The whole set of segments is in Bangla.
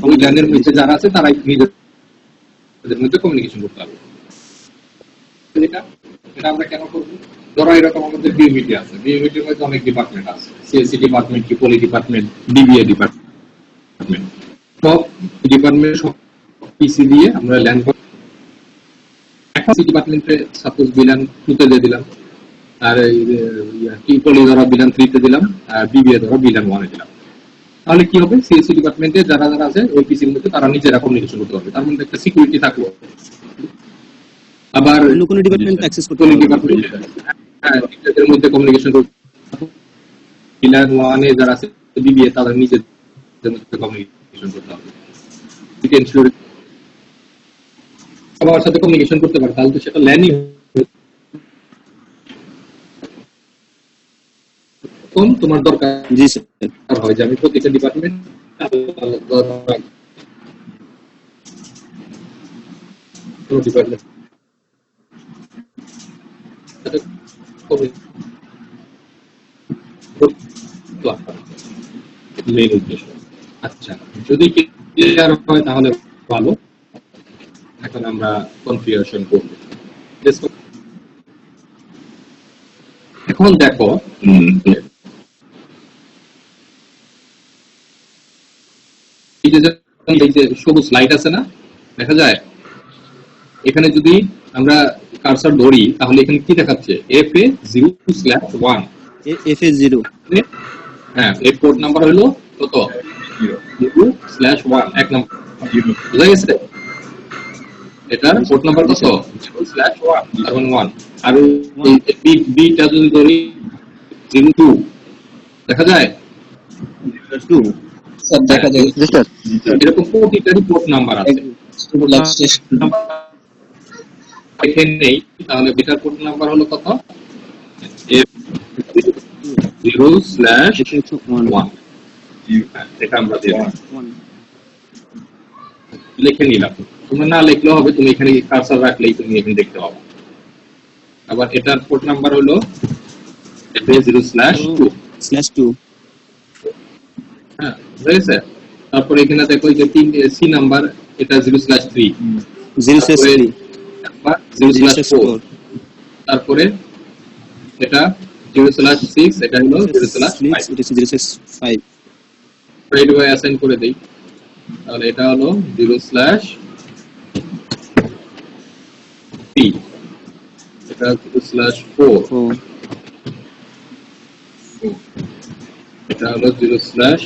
ওই ল্যানের মধ্যে যারা আছে তারাই নিজেদের মধ্যে কমিউনিকেশন করতে হবে। এটা এটা আমরা কেন করবো? ধরো এরকম আমাদের বিউবিটি আছে, বিউবিটির মধ্যে অনেক ডিপার্টমেন্ট আছে, সিএসসি ডিপার্টমেন্ট, কি পলি ডিপার্টমেন্ট, ডিবিএ ডিপার্টমেন্ট, সব ডিপার্টমেন্ট সব পিসি দিয়ে আমরা ল্যান এখন সি ডিপার্টমেন্টে সাপোজ বিলান 2 তে দিয়ে দিলাম, আর কি পলি ধরো বিলান 3 তে দিলাম, আর বিবিএ ধরো বিলান 1 এ দিলাম। তাহলে কি হবে? সিএসসি ডিপার্টমেন্টে যারা যারা আছে ওই পিসির মধ্যে তারা নিজেরা কমিউনিকেশন করতে পারবে, তার মধ্যে একটা সিকিউরিটি থাকলো। আবার অন্য কোনো ডিপার্টমেন্ট অ্যাক্সেস করতে পলি পারবে। ডিপার্টমেন্ট নিজেদের মধ্যে কমিউনিকেশন করতে বিলান 1 এ যারা আছে বিবিএ তারা নিজেদের মধ্যে কমিউনিকেশন করতে হবে। সবার সাথে কমিউনিকেশন করতে পারে, তাহলে তো সেটা ল্যানই কোন তোমার দরকার। জি স্যার। হয় যে আমি প্রত্যেকটা ডিপার্টমেন্ট ডিপার্টমেন্ট মেইন উদ্দেশ্য। আচ্ছা, যদি ক্লিয়ার হয় তাহলে ভালো। এখন আমরা কনফিগারেশন করব। এখন দেখো এই যে সবুজ লাইট আছে না, দেখা যায় এখানে যদি আমরা কার্সার ধরি তাহলে এখানে কি দেখাচ্ছে? FA0/1। FA0, হ্যাঁ, এর পোর্ট নাম্বার হলো কত? 0/1, এক নাম্বার। বুঝা গেছে? এটার পোর্ট নাম্বার কত? 0/1, তার মানে 1। আর এই বিটা যদি ধরি 02, দেখা যায় 2 স্যার, দেখা যায়। জি স্যার। এরকম প্রতিটারই পোর্ট নাম্বার আছে। এখানে নেই, তাহলে বিটার পোর্ট নাম্বার হলো কত? F0/1। এটা আমরা লিখে নিলাম। তোমরা না লিখলেও হবে, তুমি এখানে কার্সার রাখলেই তুমি এখানে দেখতে পাবে। আবার এটার পোর্ট নাম্বার হলো FA0/2। হ্যাঁ, বুঝেছে? তারপর এখানে দেখো যে 3 সি নাম্বার, এটা 0/3, 0/4, তারপরে এটা 0/6, এটা হলো 0/5। এটা 0/5 রাইট ওয়ে অ্যাসাইন করে দেই, তাহলে এটা হলো 0/3, এটা 0/4, এটা হলো 0/5,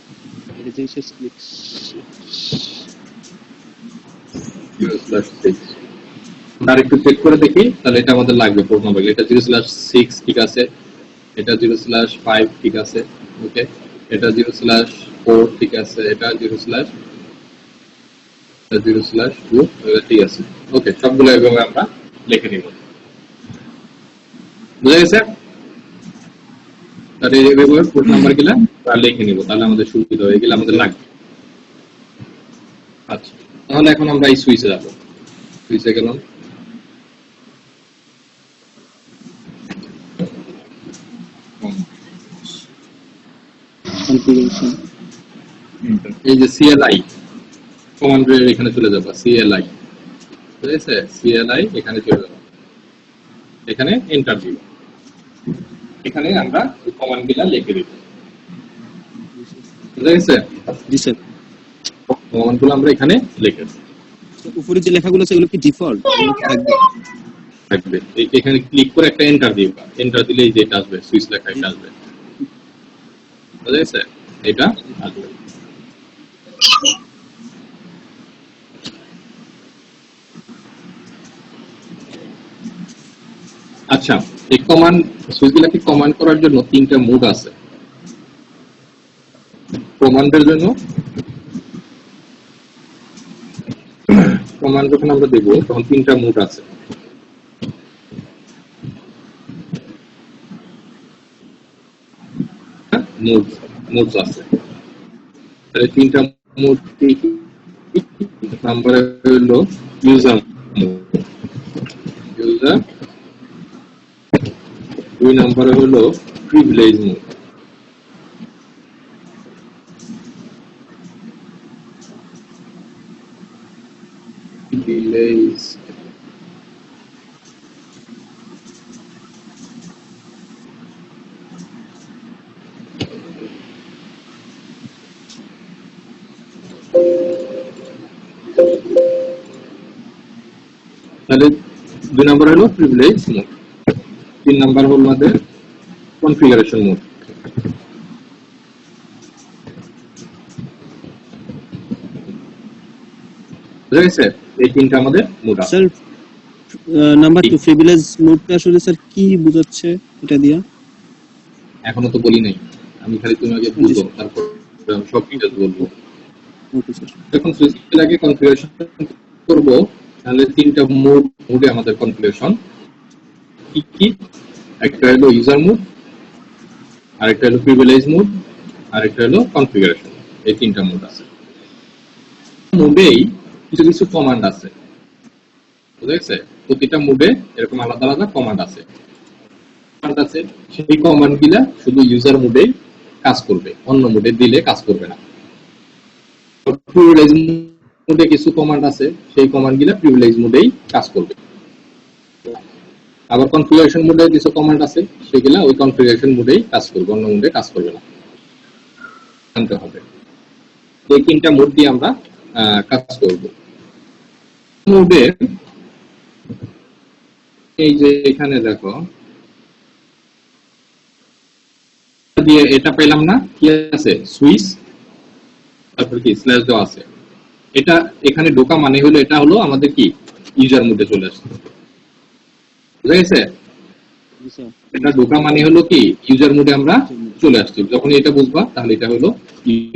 এটা 0/6। 0/6। আর একটু চেক করে দেখি, তাহলে এটা আমাদের লাগবে পোর্ট নাম্বার। এটা 0/6 ঠিক আছে, এটা 0/5 ঠিক আছে, ওকে, এটা 0/4 ঠিক আছে, এটা 0/2 ঠিক আছে, ওকে। সবগুলো এভাবে আমরা লিখে নিব। বুঝা গেছে? তাহলে এইভাবে পোর্ট নাম্বার গুলা লিখে নিব, তাহলে আমাদের সুবিধা হয়ে গেল, আমাদের লাগবে। আচ্ছা, তাহলে এখন আমরা এই সুইচে যাব। সুইচে গেলাম, কনফিগারেশন, এই যে CLI কমান্ডের এখানে চলে যাবা, CLI, ঠিক আছে? CLI এখানে চলে যাবা, এখানে এন্টার দিব, এখানে আমরা এই কমান্ডগুলো লিখে দেব। বুঝা গেছে? জি স্যার। কমান্ডগুলো আমরা এখানে লিখে দেব। উপরে যে লেখাগুলো আছে এগুলো কি ডিফল্ট থাকবে? এখানে ক্লিক করে একটা এন্টার দিবা, এন্টার দিলে এই যে এটা আসবে, সুইচ লেখা এটা আসবে। বুঝা গেছে? এটা আসবে। আচ্ছা, এই কমান্ড সুইচগুলোকে কমান্ড করার জন্য 3টা মোড আছে। কমান্ডের জন্য কমান্ড যখন আমরা দেব তখন 3টা মোড আছে। মোড আছে, তাহলে 3টা মোড কি? নাম্বার হলো ইউজার মোড, ইউজার। 2 নম্বরে হলো প্রিভিলেজ মোড। প্রিভিলেজ তাহলে 2 নম্বর হলো প্রিভিলেজ মোড, 3 নম্বর হলো আমাদের কনফিগারেশন মোড। বুঝা গেছে? এই তিনটা আমাদের মোড আছে। স্যার নাম্বার 2 প্রিভিলেজ মোডটা আসলে স্যার কি বোঝাচ্ছে এটা দিয়া? এখনো তো বলি নাই, আমি খালি তুমি আগে বুঝো, তারপর আমি সব ডিটেইলস বলবো। Okay sir. যখন সুইচের আগে কনফিগারেশন করব, তাহলে তিনটা মোডে আমাদের কনফিগারেশন কি কি, একটা হলো ইউজার মোড, আরেকটা হলো প্রিভিলেজ মোড, আরেকটা হলো কনফিগারেশন। এই তিনটা মোড আছে। মোডেই কিছু কিছু কমান্ড আছে, বুঝা গেছে? প্রতিটা মোডে এরকম আলাদা আলাদা কমান্ড আছে। সেই কমান্ড গুলা শুধু ইউজার মোডে কাজ করবে, অন্য মোডে দিলে কাজ করবে না। প্রিভিলেজ মোডে কিছু কমান্ড আছে, সেই কমান্ড গুলা প্রিভিলেজ মোডেই কাজ করবে। আবার কনফিগারেশন মোডে কিছু কমান্ড আছে, সেগুলা ওই কনফিগারেশন মোডেই কাজ করবে, অন্য মোডে কাজ করবে না। জানতে হবে। এই তিনটা মোড দিয়ে আমরা কাজ করব। মোডে এই যে এখানে দেখো দিয়ে এটা পেলাম না, কি আছে সুইচ, তারপর কি স্ল্যাশ দেওয়া আছে। এটা এখানে ঢোকা মানে হলো এটা হলো আমাদের কি ইউজার মোডে চলে আসছে। বুঝা গেছে? এটা ঢোকা মানে হলো কি ইউজার মোডে আমরা চলে আসছি। যখন এটা বুঝবা তাহলে এটা হলো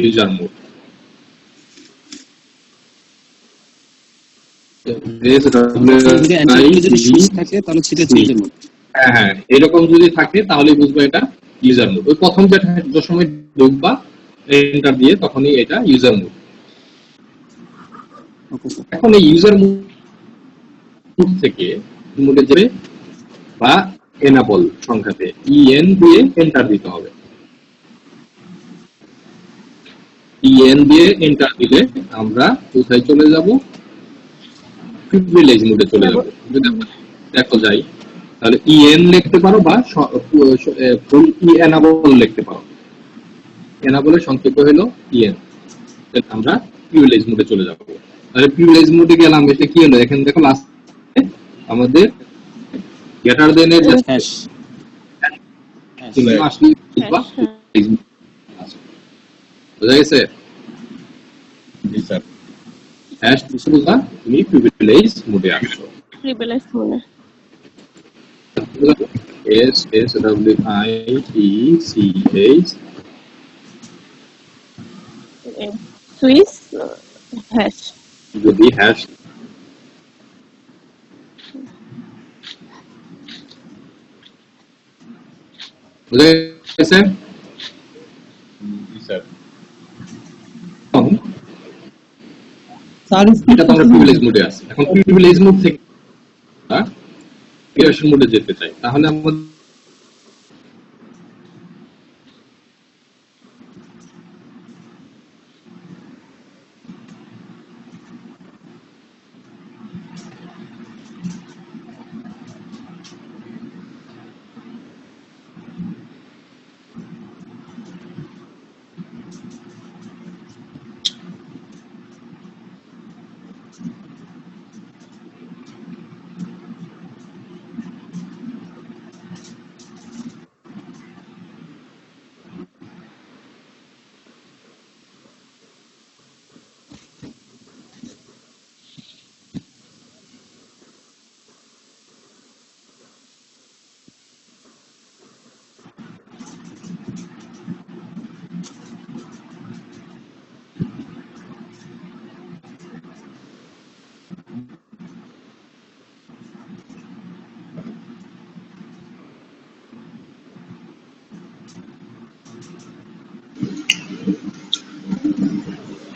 ইউজার মোড। হ্যাঁ, এরকম যদি থাকে তাহলে বুঝবা এটা ইউজার মোড। ওই প্রথম যে সময় ঢুকবা এন্টার দিয়ে, তখনই এটা ইউজার মোড। এখন এই ইউজার মোড থেকে মোডে যাবে বা এনাবল সংখ্যাতে ইএন দিয়ে এন্টার দিতে হবে। ইএন দিয়ে এন্টার দিলে আমরা কোথায় চলে যাব? প্রিভিলেজ মোডে চলে যাব। যদি দেখো যাই, তাহলে ইএন লিখতে পারো বা ফুল এনাবল লিখতে পারো। এনাবলের সংক্ষেপ হলো ইএন। আমরা প্রিভিলেজ মোডে চলে যাব। তাহলে প্রিভিলেজ মোডে গেলাম, এটা কি হলো? এখানে দেখো লাস্টে আমাদের গ্রেটার দেন এর হ্যাশ আসলে বুঝা গেছে? জি স্যার। হ্যাশ বুঝা তুমি প্রিভিলেজ মোডে আসছো। প্রিভিলেজ মোডে S S W I T C H switch hash, যদি হ্যাশ বুঝা গেছে? জি স্যার। এটা তো আমরা প্রিভিলেজ মোডে আছি। এখন প্রিভিলেজ মোড থেকে কনফিগারেশন মোডে যেতে চাই, তাহলে আমাদের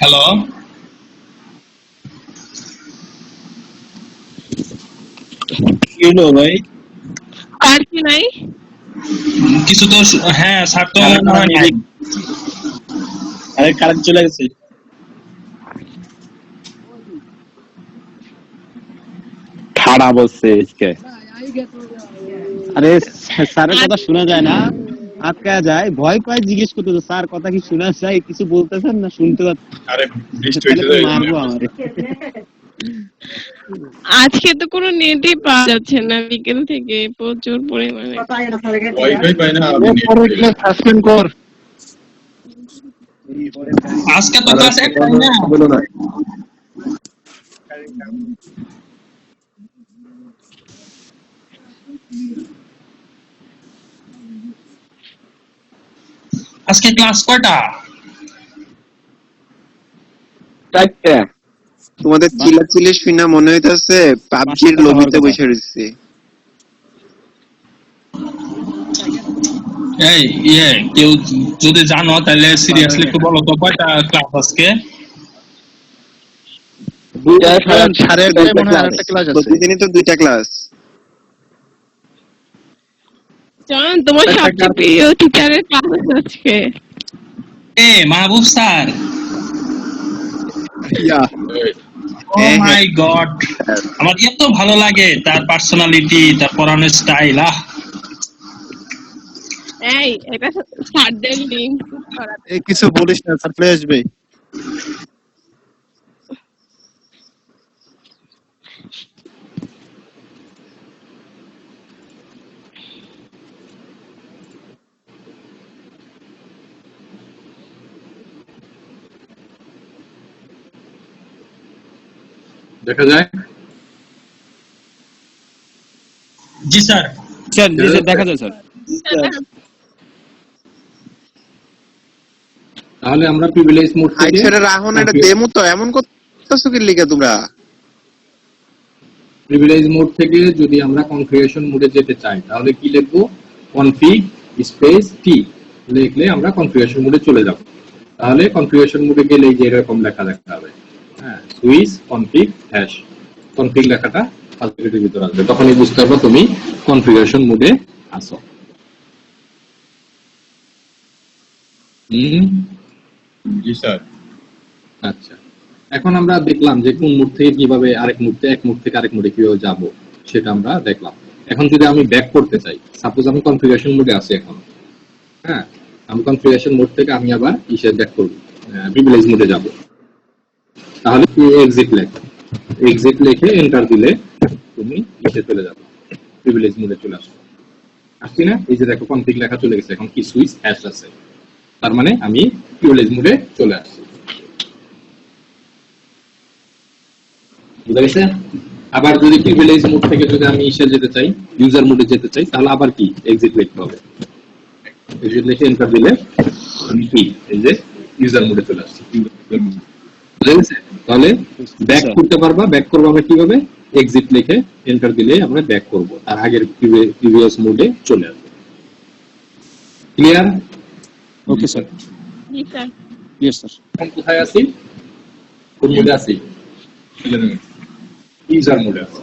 হ্যালো, কি হলো ভাই? আর কি নাই? কিছু তো হ্যাঁ স্যার তো নাই। আরে কারেন্ট চলে গেছে। কাড়া বলছে इसके আরে স্যারের কথা শোনা যায় না, আটকা যায়, ভয় পায়, জিজ্ঞেস করতেছে স্যার কথা কি শোনা যায়, কিছু বলতেছেন না, শুনতে পাচ্ছি, আরে বৃষ্টি তাহলে তো হইছে মারবো আমারে। আজকে তো কোনো নেটই পাওয়া যাচ্ছে না, বিকেল থেকে প্রচুর পরিমাণে। ওয়াইফাই পাই না আমি সাসপেন্ড কর। আজকে তো ক্লাস একটাই না। আজকে ক্লাস কয়টা? চারটে তোমাদের চিল্লাচিল্লি শুনে মনে হইতাছে পাবজির লবিতে বসে রয়েছে। এই কেউ যদি জানো তাহলে সিরিয়াসলি একটু বলো তো কয়টা ক্লাস আজকে? সাড়ে এগারোটায় মনে হয় আরেকটা ক্লাস আছে। প্রতিদিনই তো 2টা ক্লাস। জান, তোমার সবচেয়ে প্রিয় টিচারের ক্লাস আছে আজকে। মাহবুব স্যার। ও মাই গড, আমার এত ভালো লাগে তার পার্সোনালিটি, তার পড়ানোর স্টাইল। এই এটা স্যারদের লিংক করা। এই কিছু বলিস না, স্যার চলে আসবে। দেখা যায়। জি স্যার। স্যার জি স্যার, দেখা যায় স্যার। তাহলে আমরা প্রিভিলেজ মোড হাই থেকে স্যারের রাহুন এটা ডেমো তো এমন করতেছো কি লিখে তোমরা? প্রিভিলেজ মোড থেকে যদি আমরা কনফিগারেশন মোডে যেতে চাই তাহলে কি লিখবো? কনফিগ স্পেস টি লিখলে আমরা কনফিগারেশন মোডে চলে যাব। তাহলে কনফিগারেশন মোডে গেলে যে এরকম লেখা দেখা যাবে, হ্যাঁ, সুইচ কনফিগ হ্যাশ, কনফিগ লেখাটা সার্কিটের ভিতরে আসবে, তখনই বুঝতে পারবে তুমি কনফিগারেশন মোডে আছো। জি স্যার। আচ্ছা, এখন আমরা দেখলাম যে কোন মোড থেকে কিভাবে আরেক মোড, এক মোড থেকে আরেক মোডে কিভাবে যাব সেটা আমরা দেখলাম। এখন যদি আমি ব্যাক করতে চাই, সাপোজ আমি কনফিগারেশন মোডে আছি এখন, হ্যাঁ, আমি কনফিগারেশন মোড থেকে আমি আবার ইসে ব্যাক করব, প্রিভিলেজ মোডে যাব। তাহলে এক্সিট লেখো, এক্সিট লিখে এন্টার দিলে তুমি ইসে চলে যাবে, প্রিভিলেজ মোডে চলে আসবে। আসছি না? এই যে দেখো কনফিগ লেখা চলে গেছে, এখন কি সুইচ হ্যাশ আছে, তার মানে আমি প্রিভিলেজ মোডে চলে আসছি। বুঝা গেছে? আবার যদি প্রিভিলেজ মোড থেকে যদি আমি ইসে যেতে চাই, ইউজার মোডে যেতে চাই, তাহলে আবার কি এক্সিট লিখতে হবে, এক্সিট লিখে এন্টার দিলে আমি কি এই যে ইউজার মোডে চলে আসছি। বুঝা গেছে? তাহলে ব্যাক করতে পারবা, ব্যাক করবো আমরা কিভাবে? এক্সিট লিখে এন্টার দিলে আমরা ব্যাক করব, তার আগের প্রিভিয়াস মোডে চলে আসবে। ক্লিয়ার? Okay sir. জি স্যার। Yes sir. এখন কোথায় আছি? কোন মোডে আছি? ইউজার মোডে আছে,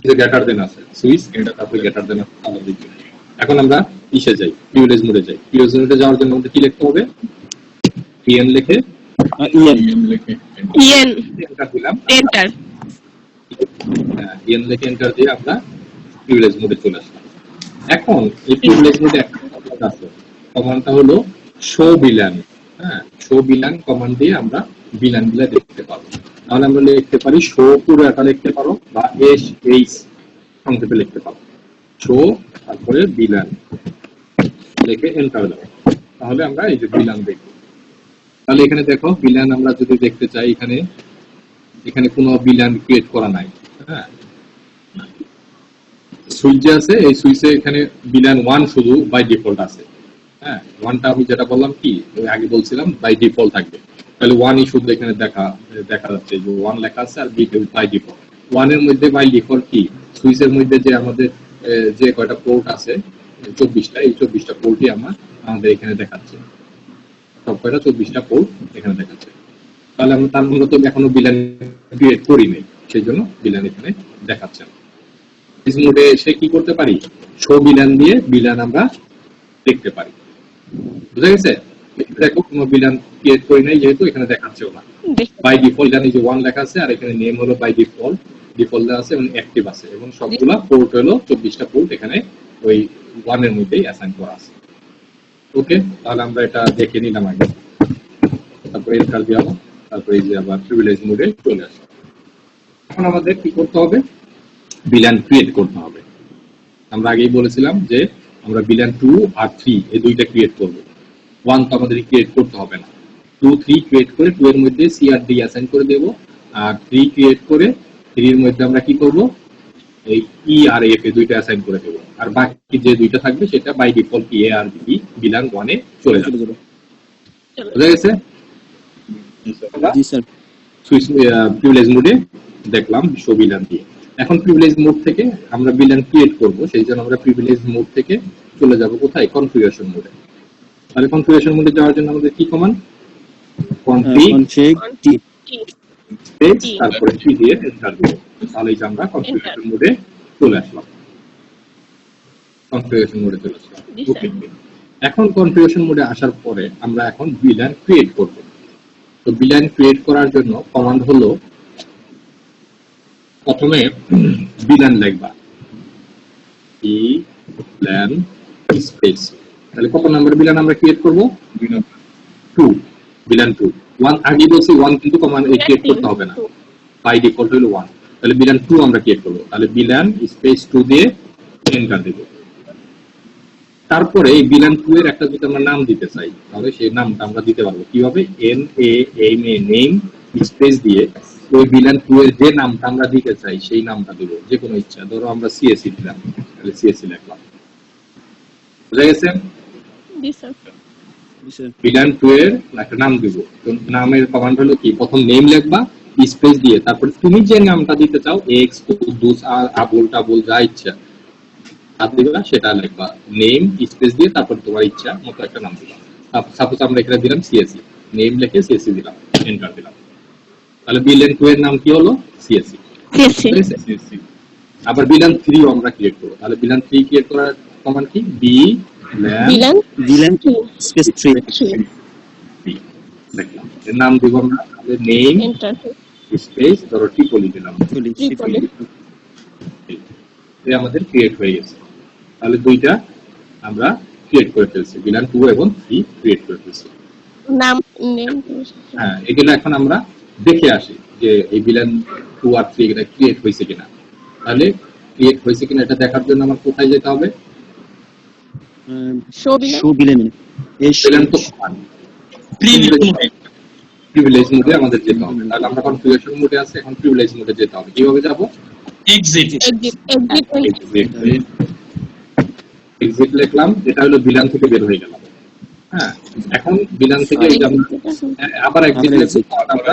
যে গ্রেটার দেন আছে, সুইচ এটা তারপরে গ্রেটার দেন আছে। এখন আমরা ইসে যাই, প্রিভিলেজ মোডে যাই। প্রিভিলেজ মোডে যাওয়ার জন্য আমাদের কি লিখতে হবে? পিএন লিখে ইএন এন্টার দিলাম, এন্টার। পিএন লিখে এন্টার দিয়ে আমরা প্রিভিলেজ মোডে চলে আসলাম। এখন এই প্রিভিলেজ মোডে একটা কমান্ড আছে, কমান্ডটা হলো শো বিলান। হ্যাঁ, শো বিলান কমান্ড দিয়ে আমরা বিলান গুলা দেখতে পাবো। তাহলে আমরা লিখতে পারি শো পুরোটা লিখতে পারো, বা এস এইচ সংক্ষেপে লিখতে পারো, শো তারপরে বিলান লিখে এন্টার দাও। তাহলে আমরা এই যে বিলান দেখব। তাহলে এখানে দেখো বিলান আমরা যদি দেখতে চাই, এখানে এখানে কোনো বিলান ক্রিয়েট করা নাই। হ্যাঁ, সুইচ যে আছে, এই সুইচে এখানে বিলান 1 শুধু বাই ডিফল্ট আছে। হ্যাঁ, 1টা আমি যেটা বললাম কি ওই আগে বলছিলাম বাই ডিফল্ট থাকবে, তাহলে 1ই শুধু এখানে দেখা যাচ্ছে যে 1 লেখা আছে, আর বি বাই ডিফল্ট। 1 এর মধ্যে বাই ডিফল্ট কি সুইচের মধ্যে যে আমাদের যে কয়টা পোর্ট আছে 24টা, এই 24টা পোর্টই আমাদের এখানে দেখাচ্ছে, সব কয়টা 24টা পোর্ট এখানে দেখাচ্ছে। তাহলে আমরা তার মূলত এখনো বিলান ক্রিয়েট করি নাই, সেই জন্য বিলান এখানে দেখাচ্ছে না। এই মোডে এসে কি করতে পারি? শো বিলান দিয়ে বিলান আমরা দেখতে পারি। বুঝা গেছে? দেখো কোনো বিলান ক্রিয়েট করি নাই যেহেতু এখানে দেখাচ্ছেও না। বাই ডিফল্ট এখানে যে 1 লেখা আছে আর এখানে নেম হলো বাই ডিফল্ট দেওয়া আছে এবং অ্যাক্টিভ আছে এবং সবগুলা পোর্ট হলো 24টা পোর্ট এখানে ওই 1 এর মধ্যেই অ্যাসাইন করা আছে। ওকে, তাহলে আমরা এটা দেখে নিলাম আগে, তারপরে এন্টার দিলাম, তারপরে এই যে আবার প্রিভিলেজ মোডে চলে আসলাম। এখন আমাদের কি করতে হবে, ভিলান ক্রিয়েট করতে হবে। আমরা আগেই বলেছিলাম যে আমরা ভিলান 2 আর 3 এই দুইটা ক্রিয়েট করব। 1 তো আমাদের ক্রিয়েট করতে হবে না, 2 3 ক্রিয়েট করে 2 এর মধ্যে সি আর ডি অ্যাসাইন করে দেব, আর 3 ক্রিয়েট করে 3 এর মধ্যে আমরা কি করব, এই ই আর এফ এ দুইটা অ্যাসাইন করে দেব, আর বাকি যে দুইটা থাকবে সেটা বাই ডিফল্ট এ আর বি ভিলান 1 এ চলে যাবে। বুঝা গেছে? জি স্যার। সুইচ প্রিভিলেজ মোডে দেখলাম শো ভিলান দিয়ে। এখন প্রিভিলেজ মোড থেকে আমরা ভিলান ক্রিয়েট করব, সেই জন্য আমরা প্রিভিলেজ মোড থেকে চলে যাব কোথায়, কনফিগারেশন মোডে। তাহলে কনফিগারেশন মোডে যাওয়ার জন্য আমাদের কি কমান্ড, কনফিগ টি স্পেস তারপরে কি দিয়ে এন্টার দেব। তাহলে এই যে আমরা কনফিগারেশন মোডে চলে আসলাম, কনফিগারেশন মোডে চলে আসলাম। ওকে, এখন কনফিগারেশন মোডে আসার পরে আমরা এখন ভিলান ক্রিয়েট করব। তো ভিলান ক্রিয়েট করার জন্য কমান্ড হলো, প্রথমে ভিলান লিখবা, ভিলান স্পেস, তাহলে কত নাম্বার ভিলান আমরা ক্রিয়েট করব, 2 ভিলান 2। 1 আগে বলছি 1 কিন্তু কমান্ড ক্রিয়েট করতে হবে না, বাই ডিফল্ট হলো 1। তাহলে ভিলান 2 আমরা ক্রিয়েট করব, তাহলে ভিলান স্পেস 2 দিয়ে এন্টার দেব। তারপরে এই ভিলান 2 এর একটা যদি আমরা নাম দিতে চাই তাহলে সেই নামটা আমরা দিতে পারবো কিভাবে, N A M A name space দিয়ে ওই ভিলান 2 এর যে নামটা আমরা দিতে চাই সেই নামটা দেব, যে কোনো ইচ্ছা, ধরো আমরা সিএসসি দিলাম, তাহলে সিএসসি লিখলাম। বুঝা গেছে? ভিলান 2 এর একটা নাম দিব। তো নামের কমান্ড হলো কি, প্রথম নেম লিখবা স্পেস দিয়ে, তারপর তুমি যে নামটা দিতে চাও, এক্স কুদ্দুস আর আবুল টাবুল যা ইচ্ছা দিবা সেটা লিখবা, নেম স্পেস দিয়ে তারপর তোমার ইচ্ছা মতো একটা নাম দিবা। সাপোজ আমরা এখানে দিলাম সিএসসি, নেম লিখে সিএসসি দিলাম, এন্টার দিলাম। তাহলে ভিলান 2 এর নাম কি হলো, সিএসসি। আবার ভিলান 3 আমরা ক্রিয়েট করব, তাহলে ভিলান 3 ক্রিয়েট করার কমান্ড কি, ভিলান স্পেস 3 দেখলাম, এর নাম দিব আমরা, তাহলে নেম স্পেস ধরো ট্রিপলি দিলাম, এই আমাদের ক্রিয়েট হয়ে গেছে। তাহলে দুইটা আমরা ক্রিয়েট করে ফেলছি, ভিলান 2 এবং 3 ক্রিয়েট করে ফেলছি। নাম নেম, হ্যাঁ, এগুলো এখন আমরা দেখে আসি যে এই ভিলান 2 আর 3 এটা ক্রিয়েট হয়েছে কিনা। তাহলে ক্রিয়েট হয়েছে কিনা এটা দেখার জন্য আমার কোথায় যেতে হবে, শো ভিলান এই ভিলান তো প্রিভিলেজ মোডে আমাদের যেতে হবে। তাহলে আমরা কনফিগারেশন মোডে আছে, এখন প্রিভিলেজ মোডে যেতে হবে। কিভাবে যাব, এক্সিট এক্সিট লিখলাম, যেটা হলো ভিলান থেকে বের হয়ে গেলাম। হ্যাঁ, এখন ভিলান থেকে এই যে আমরা আবার এক্সিট লিখব, আমরা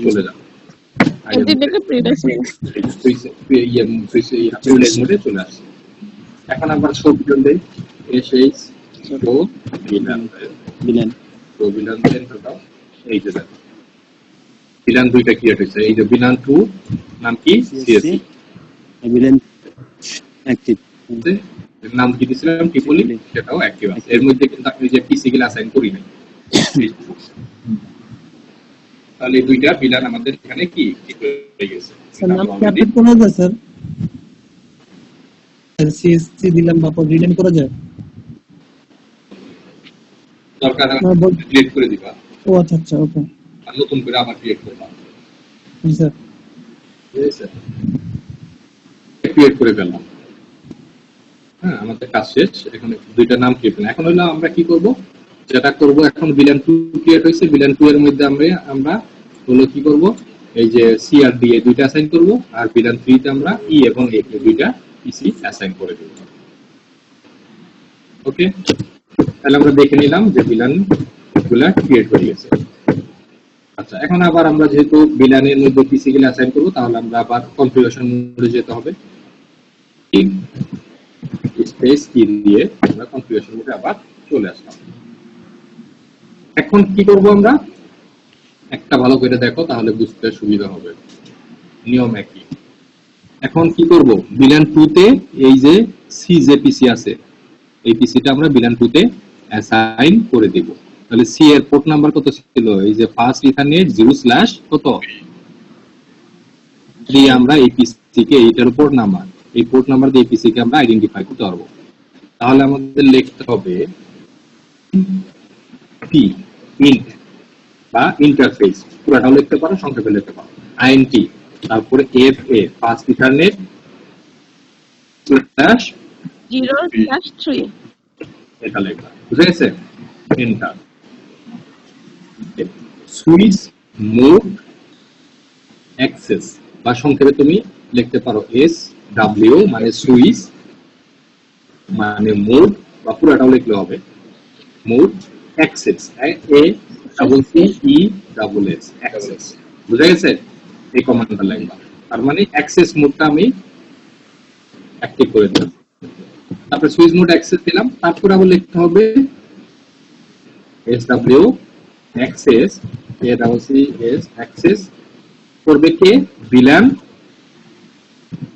চলে যাব প্রিভিলেজ মোডে চলে আসি। এখন আমরা শো ভিলান দেই, SH show villain show villain enter দাও। এই যে দেখো ভিলান 2টা ক্রিয়েট হয়েছে, এই যে ভিলান 2 নাম কি, সিএসসি, ভিলান অ্যাক্টিভ, এর নাম কি দিছিলাম, ট্রিপলি, সেটাও অ্যাক্টিভ আছে। এর মধ্যে কিন্তু আমি যে পিসি গুলো অ্যাসাইন করি নাই। তাহলে এই দুইটা ভিলান আমাদের এখানে কি হয়ে গেছে। স্যার নাম কি আপডেট করা যায় স্যার? সিএসসি দিলাম বাপর রিনেম করা যায়? দরকার হলে ক্রিয়েট করে দিবা। ও আচ্ছা আচ্ছা, ওকে, আর নতুন করে আবার ক্রিয়েট করবা। জি স্যার। ক্রিয়েট করে ফেললাম। হ্যাঁ, আমাদের কাজ শেষ। এখন দুইটা নাম ক্রিয়েট করলাম। এখন হলো আমরা কি করব, যেটা করব, এখন ভিলান 2 ক্রিয়েট হয়েছে, ভিলান 2 এর মধ্যে আমরা হলো কি করব, এই যে সি আর ডি এ দুইটা অ্যাসাইন করব, আর ভিলান 3 তে আমরা ই এবং এ দুইটা পিসি অ্যাসাইন করে দেব। ওকে, তাহলে আমরা দেখে নিলাম যে ভিলান গুলা ক্রিয়েট হয়ে গেছে। আচ্ছা, এখন আবার আমরা যেহেতু ভিলানের মধ্যে পিসি গুলো অ্যাসাইন করব, তাহলে আমরা আবার কনফিগারেশন মোডে যেতে হবে, স্পেস কি দিয়ে আমরা কনফিগারেশন মোডে আবার চলে আসলাম। এখন কি করব, আমরা একটা ভালো করে দেখো তাহলে বুঝতে সুবিধা হবে, নিয়ম একই। এখন কি করব, ভিলান 2 তে এই যে সি যে পিসি আছে, এই পিসিটা আমরা ভিলান 2 তে অ্যাসাইন করে দেব। তাহলে সি এর পোর্ট নাম্বার কত ছিল? এই যে ফার্স্ট ইথারনেট 0 কত 3 আমরা এপিসি কে এইটার পোর্ট নাম্বার, এই পোর্ট নাম্বার দিয়ে এপিসি কে আমরা আইডেন্টিফাই করতে পারবো। তাহলে আমাদের লিখতে হবে পি ইন্ট বা ইন্টারফেস, পুরোটাও লিখতে পারো, সংক্ষেপে লিখতে পারো, আইএনটি, তারপরে এফ এ ফার্স্ট ইথারনেট স্ল্যাশ 0/3 এটা লেখা, বুঝে গেছে? এন্টার। সুইচ মোড অ্যাক্সেস, বা সংক্ষেপে তুমি লিখতে পারো এস ডাব্লিউ, মানে সুইচ মানে মোড, বা পুরোটাও লিখলে হবে mode access, A double C E double S, access. বুঝে গেছে? এই কমান্ডটা লিখবা, তার মানে অ্যাক্সেস মোডটা আমি অ্যাক্টিভ করে দিলাম। তারপরে সুইচ মোড অ্যাক্সেস দিলাম, তারপর আবার লিখতে হবে SW access, A double C S access করবে কে? VLAN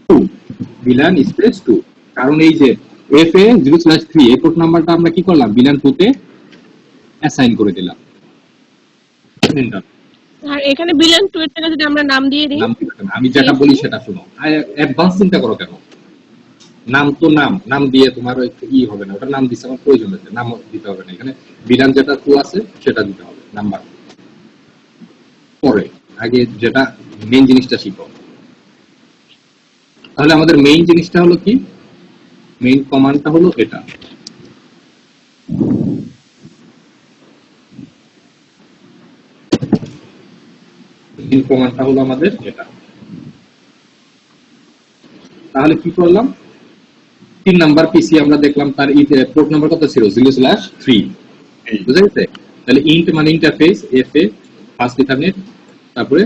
2, VLAN space 2। কারণ এই যে FA 0/3 এই পোর্ট নাম্বারটা আমরা কি করলাম? VLAN 2 তে অ্যাসাইন করে দিলাম। এন্টার। আর এখানে বিলিয়ন 2 এর জায়গায় যদি আমরা নাম দিয়ে দিই, নাম দিতে হবে না। আমি যেটা বলি সেটা শোনো, অ্যাডভান্স চিন্তা করো কেন? নাম তো নাম দিয়ে তোমার একটু ই হবে না, ওটা নাম দিতে আমার প্রয়োজন আছে, নাম দিতে হবে না। এখানে বিধান যেটা টু আছে সেটা দিতে হবে নাম্বার পরে, আগে যেটা মেইন জিনিসটা শিখো। তাহলে আমাদের মেইন জিনিসটা হলো কি? মেইন কমান্ডটা হলো এটা, মেইন কমান্ডটা হলো আমাদের এটা। তাহলে কি করলাম? 3 নাম্বার পিসি আমরা দেখলাম, তার পোর্ট নাম্বার কত ছিল? 0/3। বুঝা গেছে? তাহলে ইন্ট মানে ইন্টারফেস, এফ এ ফার্স্ট ইথারনেট, তারপরে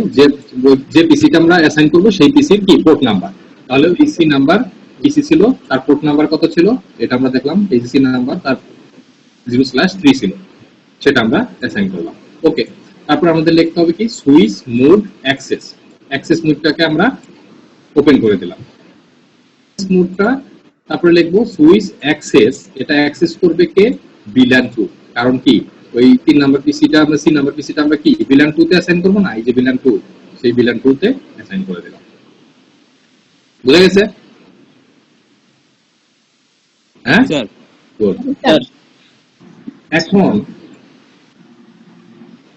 যে পিসিটা আমরা অ্যাসাইন করব সেই পিসির কি পোর্ট নাম্বার। তাহলে পিসি নাম্বার পিসি ছিল, তার পোর্ট নাম্বার কত ছিল? এটা আমরা দেখলাম, পিসি নাম্বার তার 0/3 ছিল, সেটা আমরা অ্যাসাইন করলাম। ওকে, তারপর আমাদের লিখতে হবে কি? সুইচ মোড অ্যাক্সেস, অ্যাক্সেস মোডটাকে আমরা ওপেন করে দিলাম। মোডটা তারপরে লিখবো সুইচ অ্যাক্সেস, এটা অ্যাক্সেস করবে কে? VLAN 2। কারণ কি? ওই 3 নাম্বার পিসিটা আমরা সি নাম্বার পিসিটা আমরা কি VLAN 2 তে অ্যাসাইন করব না? এই যে VLAN 2, সেই VLAN 2 তে অ্যাসাইন করে দিলাম। বুঝা গেছে? হ্যাঁ স্যার গুড। এখন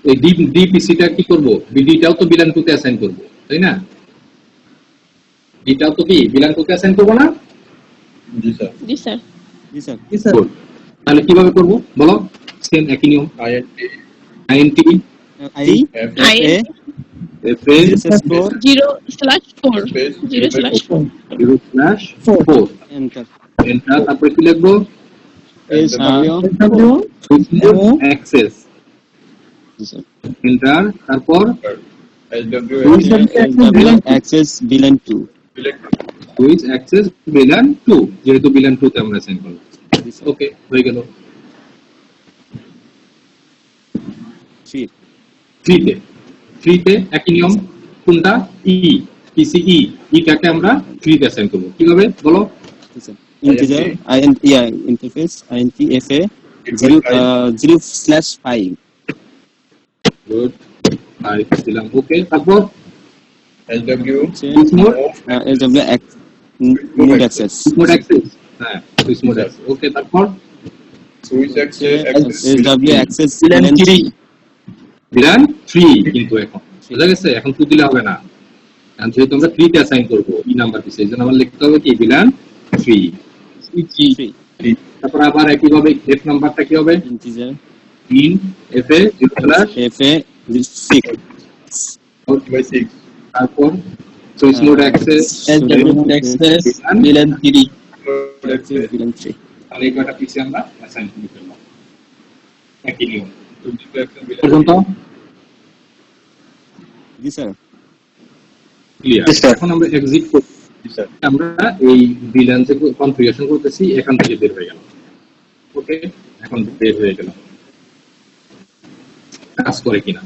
এই ডি পিসিটা কি করব? ডিটাও তো VLAN 2 তে অ্যাসাইন করব, তাই না? ডিটাও তো কি VLAN 2 তে অ্যাসাইন করব না? জি স্যার। জি স্যার। জি স্যার জি স্যার। Good. তাহলে কিভাবে করব বলো? সেম একই নিয়ম, INT INT I F A F A 0/4 0/4 space 0/4 0/4 enter enter. তারপরে কি লিখবো? SW W switch mode access, জি স্যার এন্টার। তারপর SW SW access VLAN 2 switch access VLAN 2, যেহেতু VLAN 2 তে আমরা অ্যাসাইন করব। জি স্যার ওকে, হয়ে গেল। 3 তে একই নিয়ম, কোনটা? পিসি ই টাকে আমরা 3 তে অ্যাসাইন করব। কিভাবে বলো? জি sir integer interface INT FA 0/5 good, 5 দিলাম। ওকে, তারপর SW switch mode SW mode access mode access, হ্যাঁ সুইচ মোড অ্যাক্সেস। ওকে, তারপর switch access SW access VLAN 3 VLAN 3, কিন্তু এখন বুঝা গেছে? এখন 2 দিলে হবে না, কারণ যেহেতু আমরা 3 তে অ্যাসাইন করব ই নাম্বার পিসি, এইজন্য আমরা লিখতে হবে কি? VLAN 3। 3 তারপর আবার একই ভাবে এফ নাম্বারটা কি হবে? Integer in F A 0/6, FA 6 by 6 তারপর switch mode access SW mode access VLAN 3 access VLAN 3 তাহলে এই কয়টা পিসি আমরা অ্যাসাইন করে ফেললাম, একই নিয়ম access পর্যন্ত জি স্যার ক্লিয়ার। এখন আমরা এক্সিট করব, sir আমরা এই VLAN থেকে কনফিগারেশন করতেছি, এখান থেকে বের হয়ে গেল। ওকে, এখন বের হয়ে গেল, কাজ করে কিনা।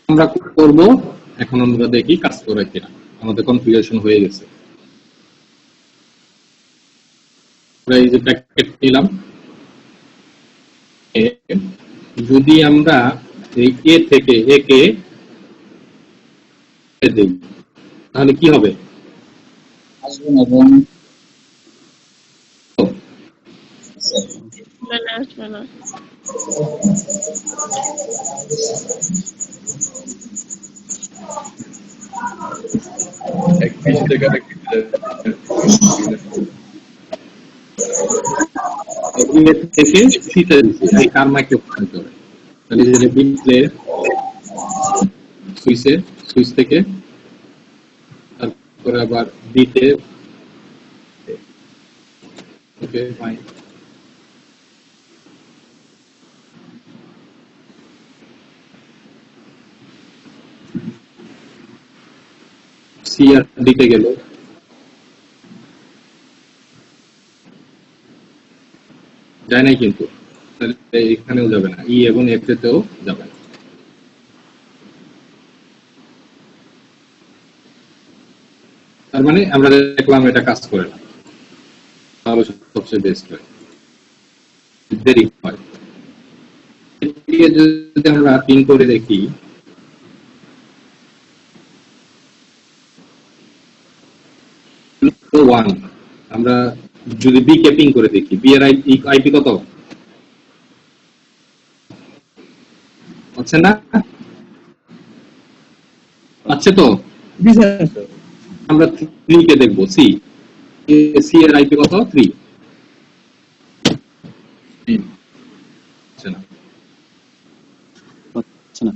আমরা করব, এখন আমরা দেখি কাজ করে কিনা। আমাদের কনফিগারেশন হয়ে গেছে। আমরা এই যে প্যাকেট নিলাম, যদি আমরা এই এ থেকে এ কে দেই তাহলে কি হবে? মানে আসবে না। এক পিস থেকে আরেক পিসে এ থেকে সিতে দিচ্ছি, এই কার মাইক্রোফোন করে তাহলে যে ডিসপ্লে সুইচ থেকে তারপরে আবার দিতে। Okay fine. সি আর দিতে গেল, যায় নাই কিন্তু, তাহলে এখানেও যাবে না, ই এবং এফ তেও যাবে না। তার মানে আমরা দেখলাম এটা কাজ করে না, তাহলে সবচেয়ে বেস্ট হয়, দেরি হয়। এদিকে যদি আমরা পিন করে দেখি, ওয়ান, আমরা যদি বি কে পিং করে দেখি, বি এর আইপি কত হচ্ছে না, আছে তো? জি স্যার। আমরা 3 কে দেখবো, সি সি এর আইপি কত? 3 হচ্ছে না। হচ্ছে না।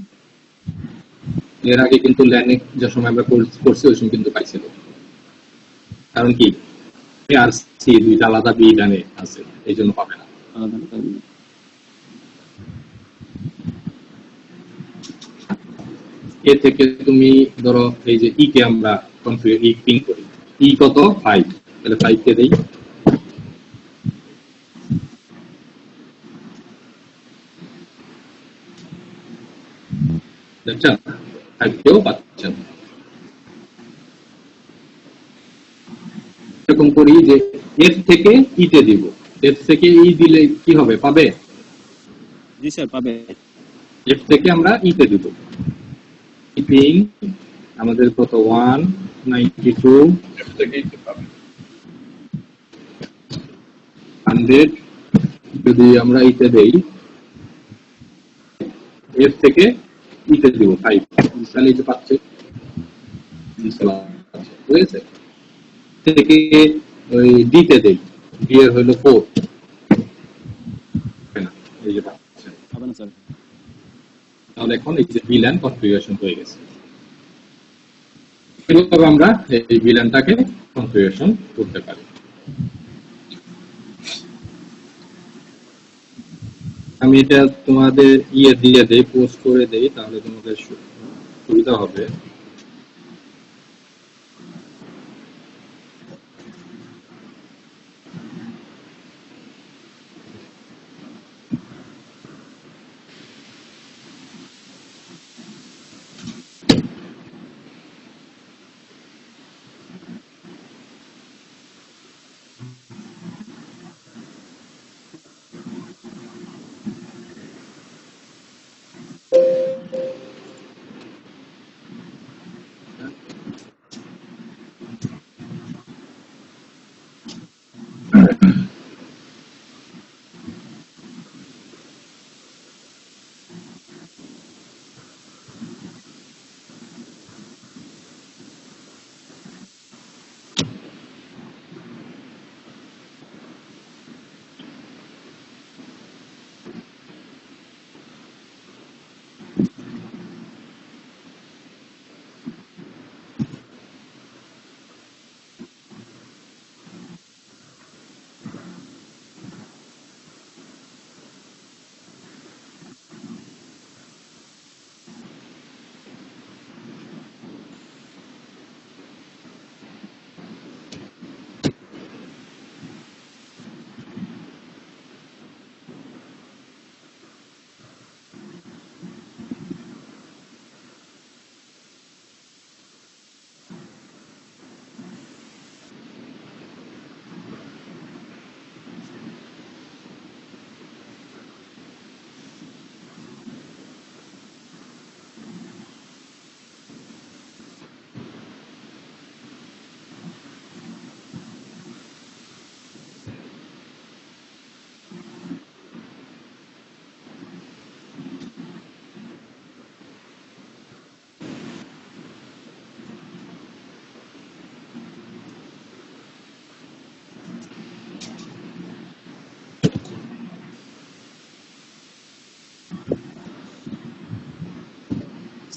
এর আগে কিন্তু ল্যানে যে সময় আমরা করছি ওই সময় কিন্তু পাইছিল, কারণ কি এ আর সি দুইটা আলাদা বি ল্যানে আছে, এই জন্য পাবে না। আলাদা আলাদা। এ থেকে তুমি ধরো এই যে ই কে আমরা কনফিগার ই পিং করি, ই কত? 5, তাহলে 5 কে দেই, দেখছেন 5 কেও পাচ্ছেন। এরকম করি যে এফ থেকে ই তে দিব, এফ থেকে ই দিলে কি হবে? পাবে? জি স্যার, পাবে। এফ থেকে আমরা ই তে দিব, পিং আমাদের কত? 192 এফ থেকেই তো পাবে। 100 যদি আমরা ইতে দেই, এফ থেকে ইতে দিব 5, তাহলে এটা পাচ্ছে বুঝেছে? থেকে ওই ডিতে দেই, ডি এর হলো 4, এই যে পাচ্ছে। হবে না স্যার। তাহলে এখন এই যে ভিল্যান কনফিগারেশন হয়ে গেছে। এভাবে আমরা এই ভিল্যানটাকে কনফিগারেশন করতে পারি। আমি এটা তোমাদের ইয়ে দিয়ে দেই, পোস্ট করে দেই, তাহলে তোমাদের সুবিধা হবে।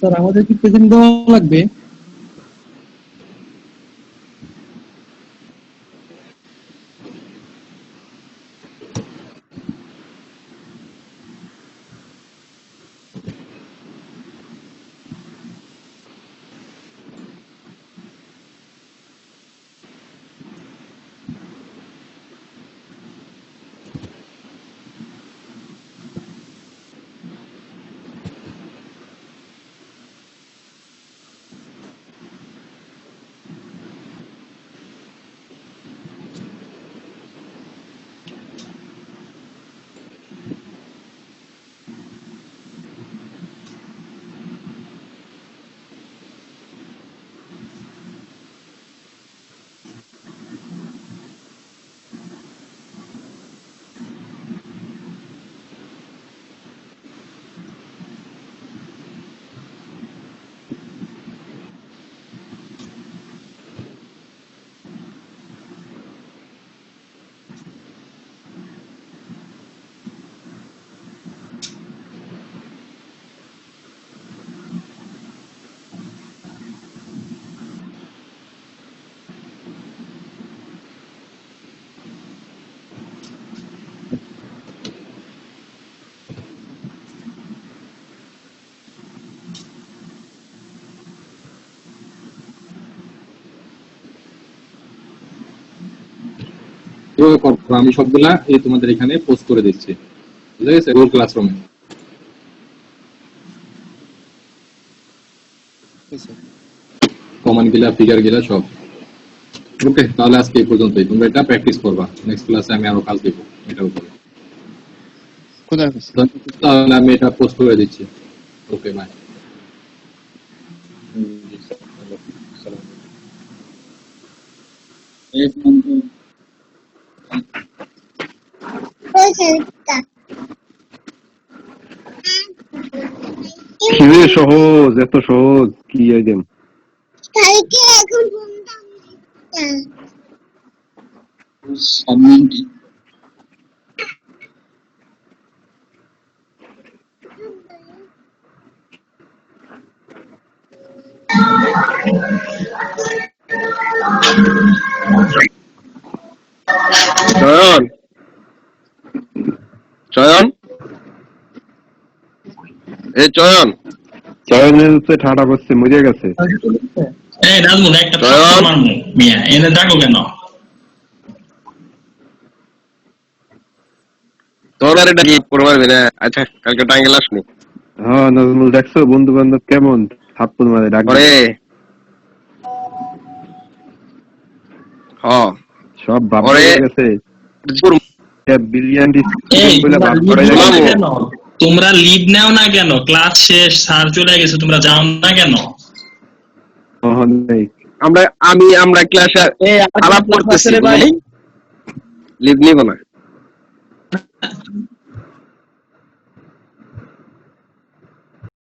স্যার আমাদের কি প্রেজেন্ট দেওয়া লাগবে? এভাবে করো, আমি সবগুলা এই তোমাদের এখানে পোস্ট করে দিচ্ছি, বুঝে গেছে? গুগল ক্লাসরুমে। কমান গিলা, ফিগার গিলা সব ওকে। তাহলে আজকে এই পর্যন্তই, তোমরা এটা প্র্যাকটিস করবা। নেক্সট ক্লাসে আমি আরো কাজ দেবো এটার উপরে। খোদা হাফেজ। তাহলে আমি এটা পোস্ট করে দিচ্ছি। ওকে, বাই। জি স্যার, সালাম। কি সহজ, এত সহজ কি আইটেম। চয়ন, চয়ন, এই চয়ন, চয়নের হচ্ছে ঠাডা করছে, মরে গেছে। এই নাজমুল একটা থাপ্পড় মারমু মিয়া, এনে ডাকো কেন? তোর আর এটা কি পড়ে মারবি না? আচ্ছা কালকে টাঙ্গেল আসনি? হ্যাঁ নাজমুল, দেখছো বন্ধু বান্ধব কেমন থাপ্পড় মারে ডাক করে। হ্যাঁ সব বাপ হয়ে গেছে। বিলিয়ন তোমরা লিড নাও না কেন? ক্লাস শেষ, স্যার চলে গেছে, তোমরা যাও না কেন? আমরা ক্লাসে আলাপ করতেছি, লিভ নিব না।